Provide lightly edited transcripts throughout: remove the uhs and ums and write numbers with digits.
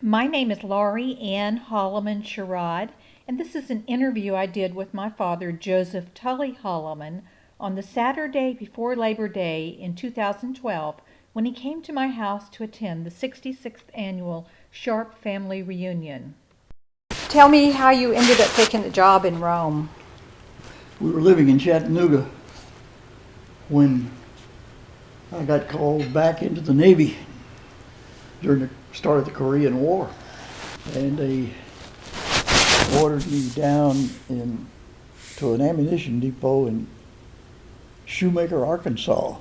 My name is Laurie Holleman Sherrod, and this is an interview I did with my father, Joseph Tullie Holleman, on the Saturday before Labor Day in 2012 when he came to my house to attend the 66th annual Sharp family reunion. Tell me how you ended up taking the job in Rome. We were living in Chattanooga when I got called back into the Navy during the start of the Korean War, and they ordered me down to an ammunition depot in Shoemaker, Arkansas.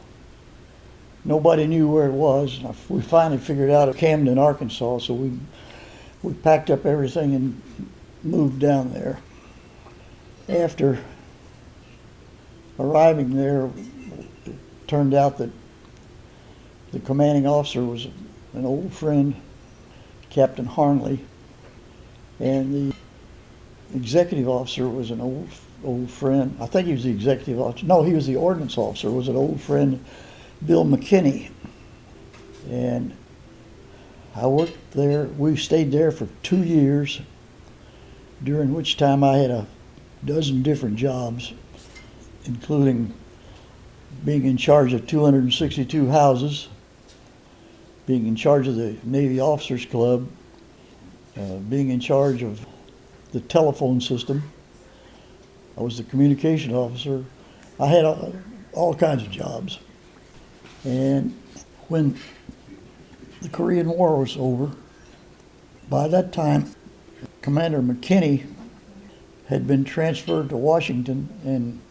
Nobody knew where it was. We finally figured out at Camden, Arkansas, so we packed up everything and moved down there. After arriving there, it turned out that the commanding officer was an old friend, Captain Harnley, and the executive officer was an old friend. I think he was the executive officer. No, he was the ordnance officer, was an old friend, Bill McKinney. And I worked there. We stayed there for 2 years, during which time I had a dozen different jobs, including being in charge of 262 houses, being in charge of the Navy Officers Club, being in charge of the telephone system. I was the communication officer. I had all kinds of jobs. And when the Korean War was over, by that time, Commander McKinney had been transferred to Washington, and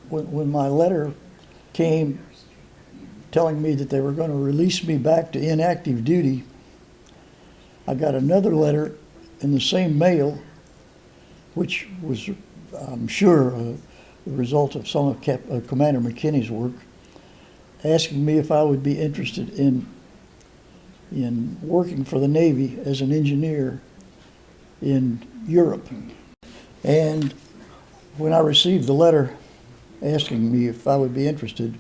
when my letter came telling me that they were going to release me back to inactive duty, I got another letter in the same mail, which was, I'm sure, the result of some of Commander McKinney's work, asking me if I would be interested in working for the Navy as an engineer in Europe. And when I received the letter asking me if I would be interested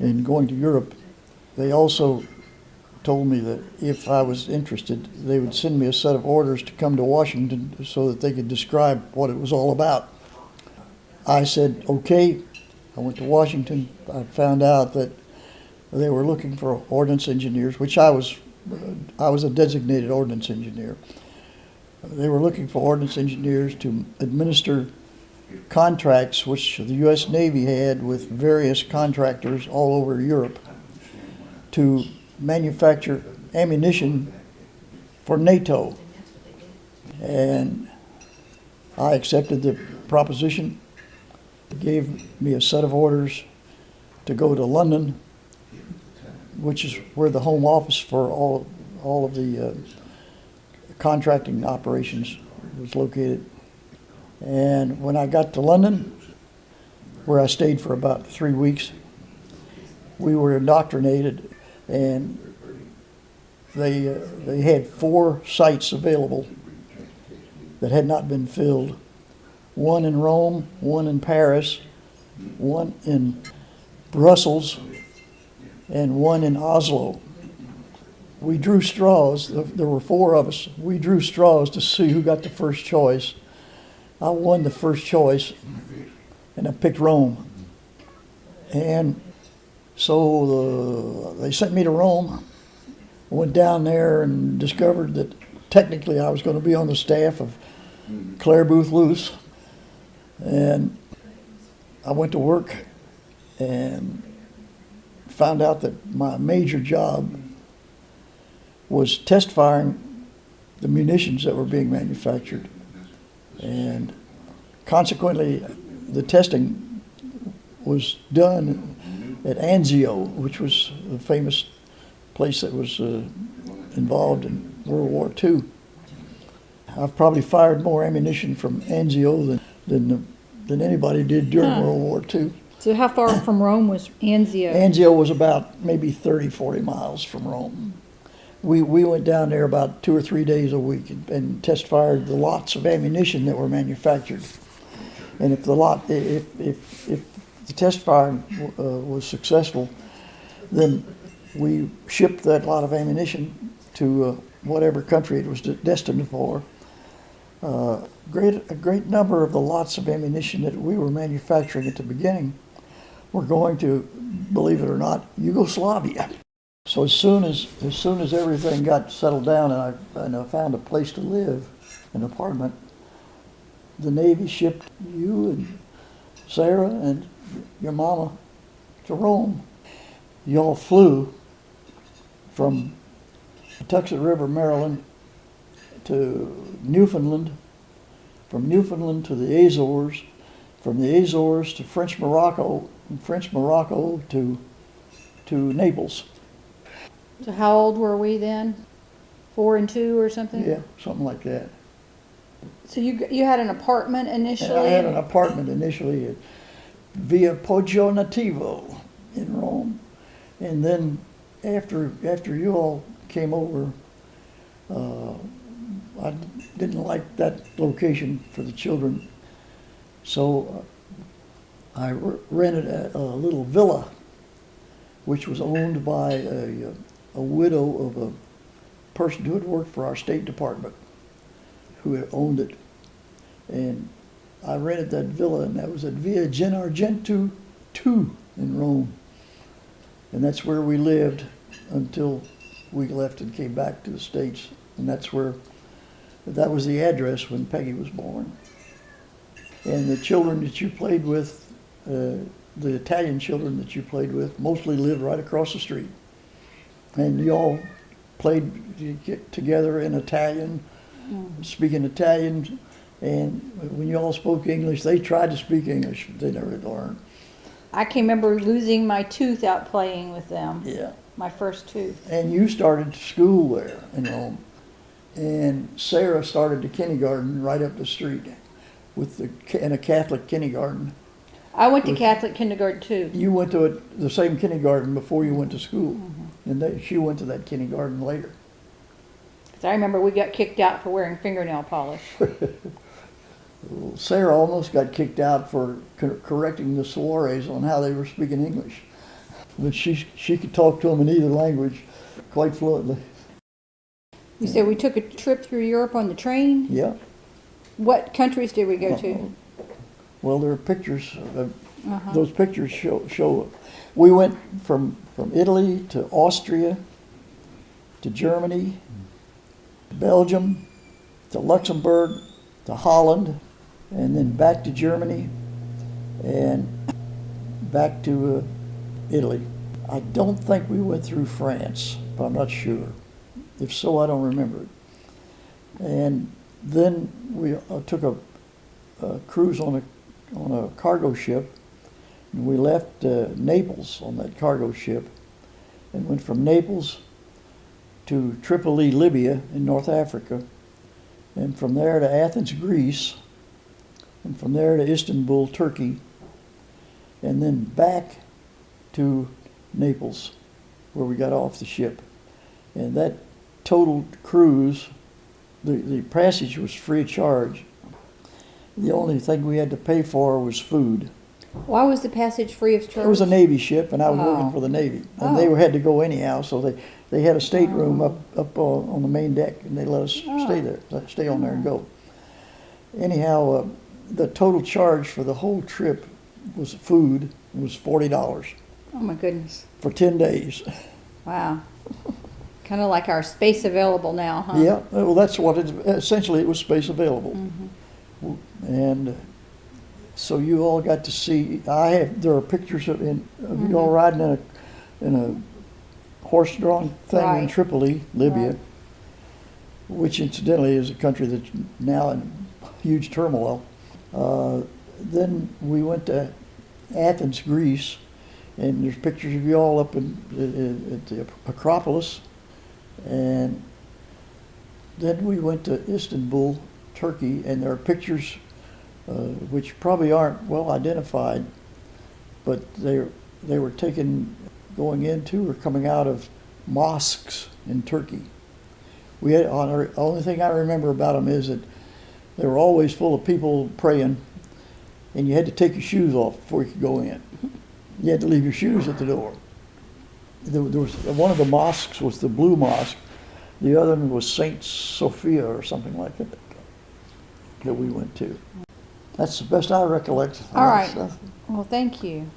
in going to Europe, they also told me that if I was interested, they would send me a set of orders to come to Washington so that they could describe what it was all about. I said, okay. I went to Washington. I found out that they were looking for ordnance engineers, which I was a designated ordnance engineer. They were looking for ordnance engineers to administer contracts which the U.S. Navy had with various contractors all over Europe to manufacture ammunition for NATO. And I accepted the proposition. They gave me a set of orders to go to London, which is where the home office for all of the contracting operations was located. And when I got to London, where I stayed for about 3 weeks, we were indoctrinated, and they had 4 sites available that had not been filled. One in Rome, one in Paris, one in Brussels, and one in Oslo. We drew straws. There were 4 of us. We drew straws to see who got the first choice. I won the first choice, and I picked Rome. And so they sent me to Rome. I went down there and discovered that technically I was going to be on the staff of Clare Boothe Luce. And I went to work and found out that my major job was test firing the munitions that were being manufactured. And consequently, the testing was done at Anzio, which was a famous place that was involved in World War II. I've probably fired more ammunition from Anzio than anybody did during World War II. So how far from Rome was Anzio? Anzio was about maybe 30, 40 miles from Rome. We went down there about 2 or 3 days a week and test fired the lots of ammunition that were manufactured. And if the test firing was successful, then we shipped that lot of ammunition to whatever country it was destined for. A great number of the lots of ammunition that we were manufacturing at the beginning were going to, believe it or not, Yugoslavia. So as soon as everything got settled down and I found a place to live, an apartment, the Navy shipped you and Sarah and your mama to Rome. Y'all flew from Patuxent River, Maryland to Newfoundland, from Newfoundland to the Azores, from the Azores to French Morocco, and French Morocco to Naples. So how old were we then? 4 and 2 or something? Yeah, something like that. So you had an apartment initially? And I had an apartment initially at Via Poggio Nativo in Rome. And then after you all came over, I didn't like that location for the children. So I rented a little villa, which was owned by a widow of a person who had worked for our State Department, who had owned it. And I rented that villa, and that was at Via Gennargentu 2 in Rome. And that's where we lived until we left and came back to the States. And that was the address when Peggy was born. And the children that you played with, the Italian children that you played with, mostly lived right across the street. And you all played together in Italian, speaking Italian. And when you all spoke English, they tried to speak English, but they never learned. I can remember losing my tooth out playing with them. Yeah. My first tooth. And you started school there in Rome. And Sarah started the kindergarten right up the street in a Catholic kindergarten. I went to Catholic kindergarten too. You went to the same kindergarten before you went to school. And she went to that kindergarten later. Because I remember we got kicked out for wearing fingernail polish. Sarah almost got kicked out for correcting the Suarez on how they were speaking English. But she could talk to them in either language quite fluently. You said we took a trip through Europe on the train? Yeah. What countries did we go to? Well, there are pictures. Those pictures show. We went from Italy to Austria, to Germany, to Belgium, to Luxembourg, to Holland, and then back to Germany, and back to Italy. I don't think we went through France, but I'm not sure. If so, I don't remember it. And then we took a cruise on a cargo ship, and we left Naples on that cargo ship, and went from Naples to Tripoli, Libya, in North Africa, and from there to Athens, Greece, and from there to Istanbul, Turkey, and then back to Naples, where we got off the ship. And that total cruise, the passage was free of charge. The only thing we had to pay for was food. Why was the passage free of charge? It was a Navy ship, and I was working for the Navy. And they had to go anyhow, so they had a stateroom up on the main deck, and they let us stay on there and go. Anyhow, the total charge for the whole trip was food. It was $40 Oh my goodness. for 10 days. Wow. Kind of like our space available now, huh? Yeah, well, that's what essentially it was space available. And so you all got to see, there are pictures of you all riding in a horse-drawn thing in Tripoli, Libya, which incidentally is a country that's now in huge turmoil. Then we went to Athens, Greece, and there's pictures of you all up at the Acropolis. And then we went to Istanbul, Turkey, and there are pictures which probably aren't well identified, but they were taken going into or coming out of mosques in Turkey. The only thing I remember about them is that they were always full of people praying, and you had to take your shoes off before you could go in. You had to leave your shoes at the door. there was, one of the mosques was the Blue Mosque. The other one was Saint Sophia or something like that we went to. That's the best I recollect. All right. Stuff. Well, thank you.